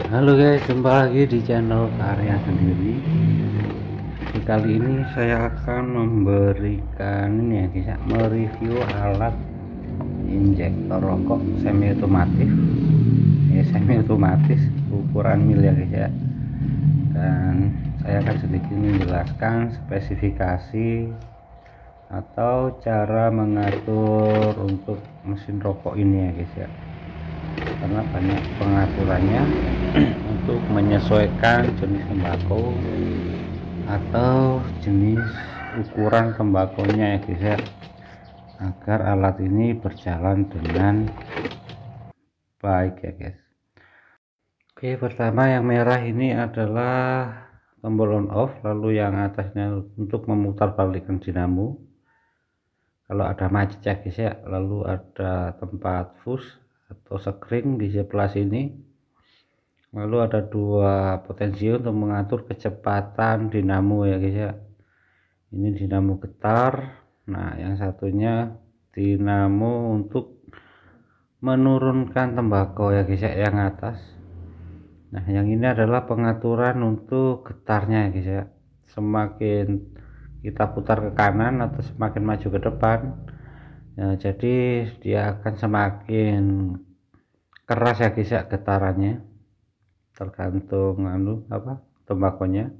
Halo guys, jumpa lagi di channel Karya Sendiri. Kali ini saya akan memberikan ini ya guys, mereview alat injektor rokok semi otomatis ukuran mil ya guys ya. Dan saya akan sedikit menjelaskan spesifikasi atau cara mengatur untuk mesin rokok ini ya guys ya, karena banyak pengaturannya untuk menyesuaikan jenis tembakau atau jenis ukuran tembakonya ya guys ya, agar alat ini berjalan dengan baik ya guys. Oke, pertama yang merah ini adalah tombol on off, lalu yang atasnya untuk memutar balikkan dinamo kalau ada macet ya guys ya. Lalu ada tempat fuse atau sekring di sebelah sini, lalu ada dua potensi untuk mengatur kecepatan dinamo ya guys ya. Ini dinamo getar, nah yang satunya dinamo untuk menurunkan tembakau ya guys ya, yang atas. Nah yang ini adalah pengaturan untuk getarnya ya guys ya, semakin kita putar ke kanan atau semakin maju ke depan ya, jadi dia akan semakin keras ya guys ya getarannya, tergantung tembakonya.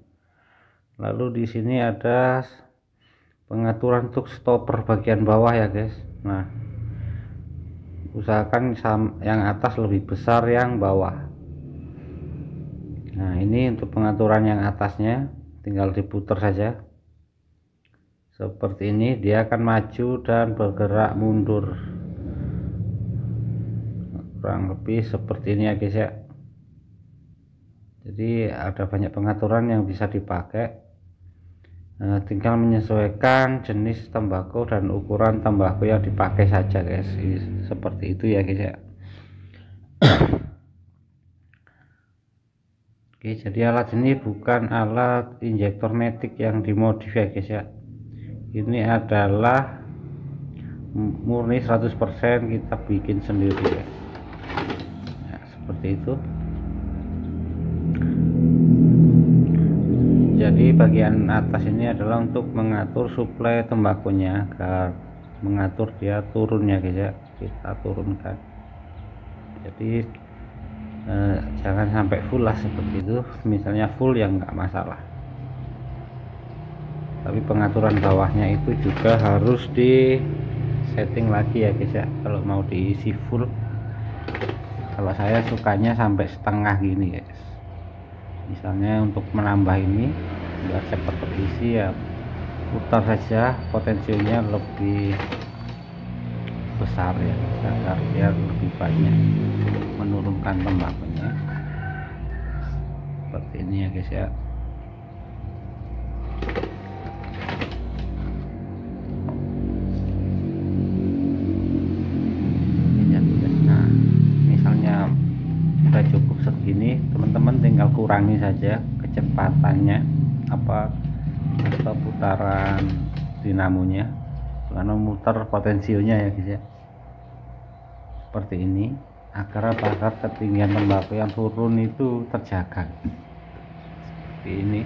Lalu di sini ada pengaturan untuk stopper bagian bawah ya guys. Nah usahakan yang atas lebih besar yang bawah. Nah ini untuk pengaturan yang atasnya, tinggal diputar saja seperti ini, dia akan maju dan bergerak mundur kurang lebih seperti ini ya guys ya. Jadi ada banyak pengaturan yang bisa dipakai, tinggal menyesuaikan jenis tembakau dan ukuran tembakau yang dipakai saja guys, seperti itu ya guys ya. Oke, jadi alat ini bukan alat injektor matic yang dimodif ya guys ya. Ini adalah murni 100% kita bikin sendiri ya. Nah, seperti itu. Jadi bagian atas ini adalah untuk mengatur suplai tembakonya, agar mengatur dia turun ya guys ya, kita turunkan. Jadi jangan sampai full lah seperti itu, misalnya full yang enggak masalah, tapi pengaturan bawahnya itu juga harus di setting lagi ya guys ya, kalau mau diisi full. Kalau saya sukanya sampai setengah gini guys, misalnya untuk menambah ini biar cepat terisi ya, putar saja potensinya lebih besar ya, agar dia lebih banyak menurunkan tembakunya seperti ini ya guys ya. Nah misalnya udah cukup segini, teman-teman tinggal kurangi saja kecepatannya atau putaran dinamonya, karena muter potensinya ya guys ya, seperti ini, agar ketinggian tembakau yang turun itu terjaga seperti ini.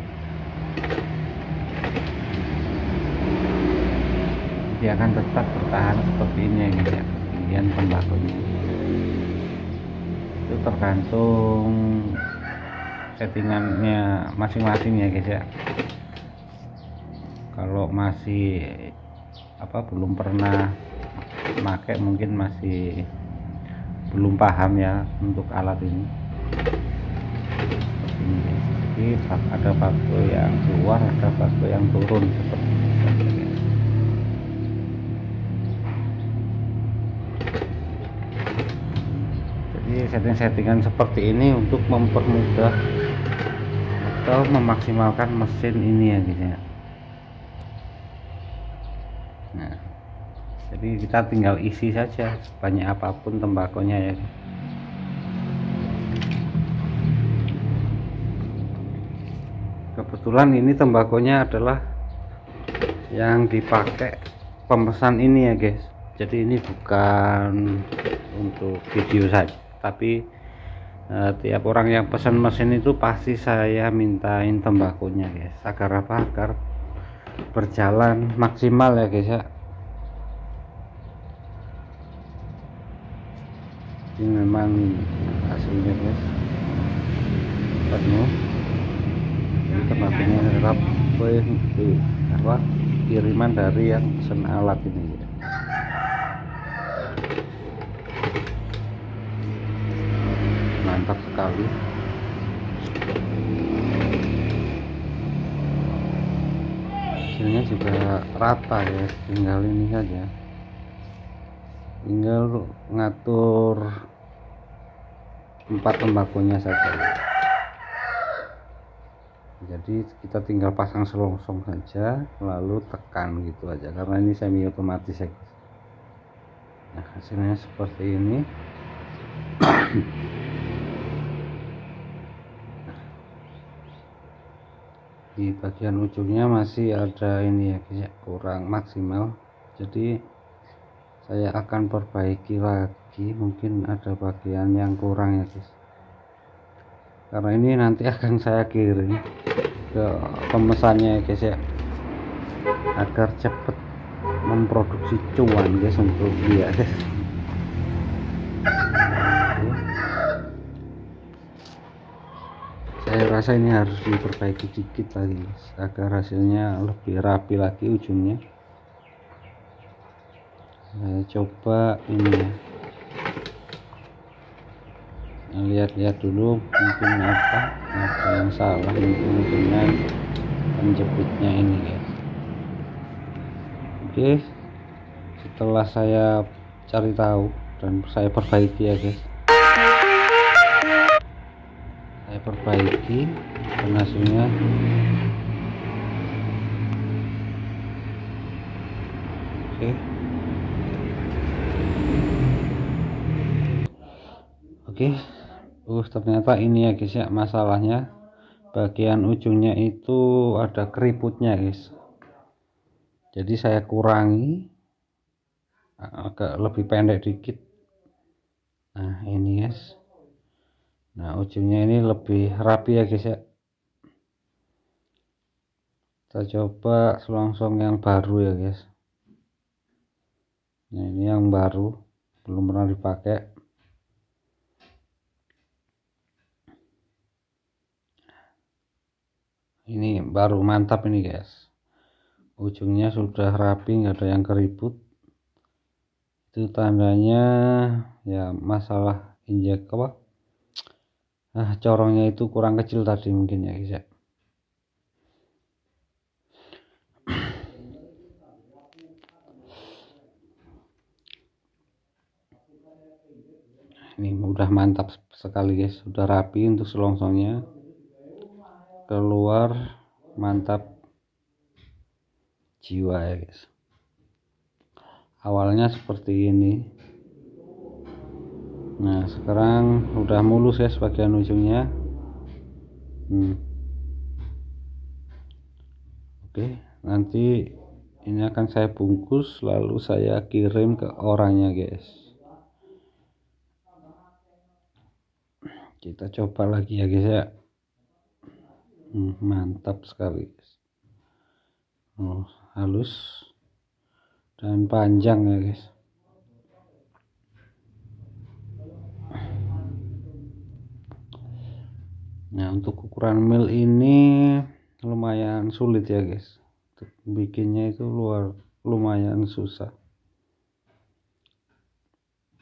Dia akan tetap bertahan seperti ini ya guys ya, ketinggian tembakau itu tergantung settingannya masing-masing ya guys ya. Kalau masih belum pernah pakai, mungkin masih belum paham ya untuk alat ini. Jadi ada bakso yang keluar, ada bakso yang turun seperti ini. Jadi settingan seperti ini untuk mempermudah atau memaksimalkan mesin ini ya guys ya. Nah jadi kita tinggal isi saja sebanyak apapun tembakonya ya. Kebetulan ini tembakonya adalah yang dipakai pemesan ini ya guys, jadi ini bukan untuk video saja, tapi Tiap orang yang pesan mesin itu pasti saya mintain tembakunya guys, agar apa, agar berjalan maksimal ya guys ya. Ini memang hasilnya guys penuh. Ini tembakunya itu apa, kiriman dari yang pesen alat ini ya. Mantap sekali. Hasilnya juga rata ya, tinggal ini saja, tinggal ngatur 4 tembakunya saja. Jadi kita tinggal pasang selongsong saja lalu tekan gitu aja, karena ini semi otomatis ya guys. Nah hasilnya seperti ini. Di bagian ujungnya masih ada ini ya guys ya, kurang maksimal, jadi saya akan perbaiki lagi, mungkin ada bagian yang kurang ya guys, karena ini nanti akan saya kirim ke pemesannya ya guys ya, agar cepet memproduksi cuan guys untuk dia guys. Saya rasa ini harus diperbaiki dikit lagi guys, agar hasilnya lebih rapi lagi ujungnya. Saya coba ini ya, lihat-lihat dulu, mungkin ada yang salah, mungkin dengan penjepitnya ini guys. Oke, setelah saya cari tahu dan saya perbaiki ya guys, saya perbaiki dan hasilnya oke. Ternyata ini ya guys ya, masalahnya bagian ujungnya itu ada keriputnya guys, jadi saya kurangi agak lebih pendek dikit. Nah ini guys, nah ujungnya ini lebih rapi ya guys ya. Kita coba selongsong yang baru ya guys. Nah ini yang baru, belum pernah dipakai. Ini baru mantap ini guys, ujungnya sudah rapi, nggak ada yang keriput. Itu tandanya ya masalah injek apa, corongnya itu kurang kecil tadi mungkin ya guys ya. Ini udah mantap sekali guys, sudah rapi untuk selongsongnya, keluar mantap jiwa ya guys. Awalnya seperti ini, nah sekarang udah mulus ya bagian ujungnya. Oke, nanti ini akan saya bungkus lalu saya kirim ke orangnya guys. Kita coba lagi ya guys ya. Mantap sekali guys. Halus dan panjang ya guys. Nah untuk ukuran mil ini lumayan sulit ya guys, untuk bikinnya itu lumayan susah,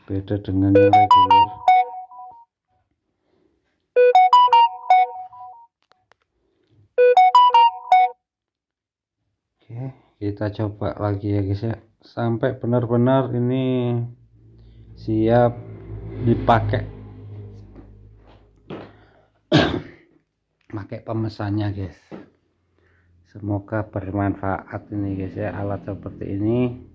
beda dengan yang reguler. Oke, kita coba lagi ya guys ya, sampai benar-benar ini siap dipakai, pakai pemesannya guys. Semoga bermanfaat ini guys ya, alat seperti ini.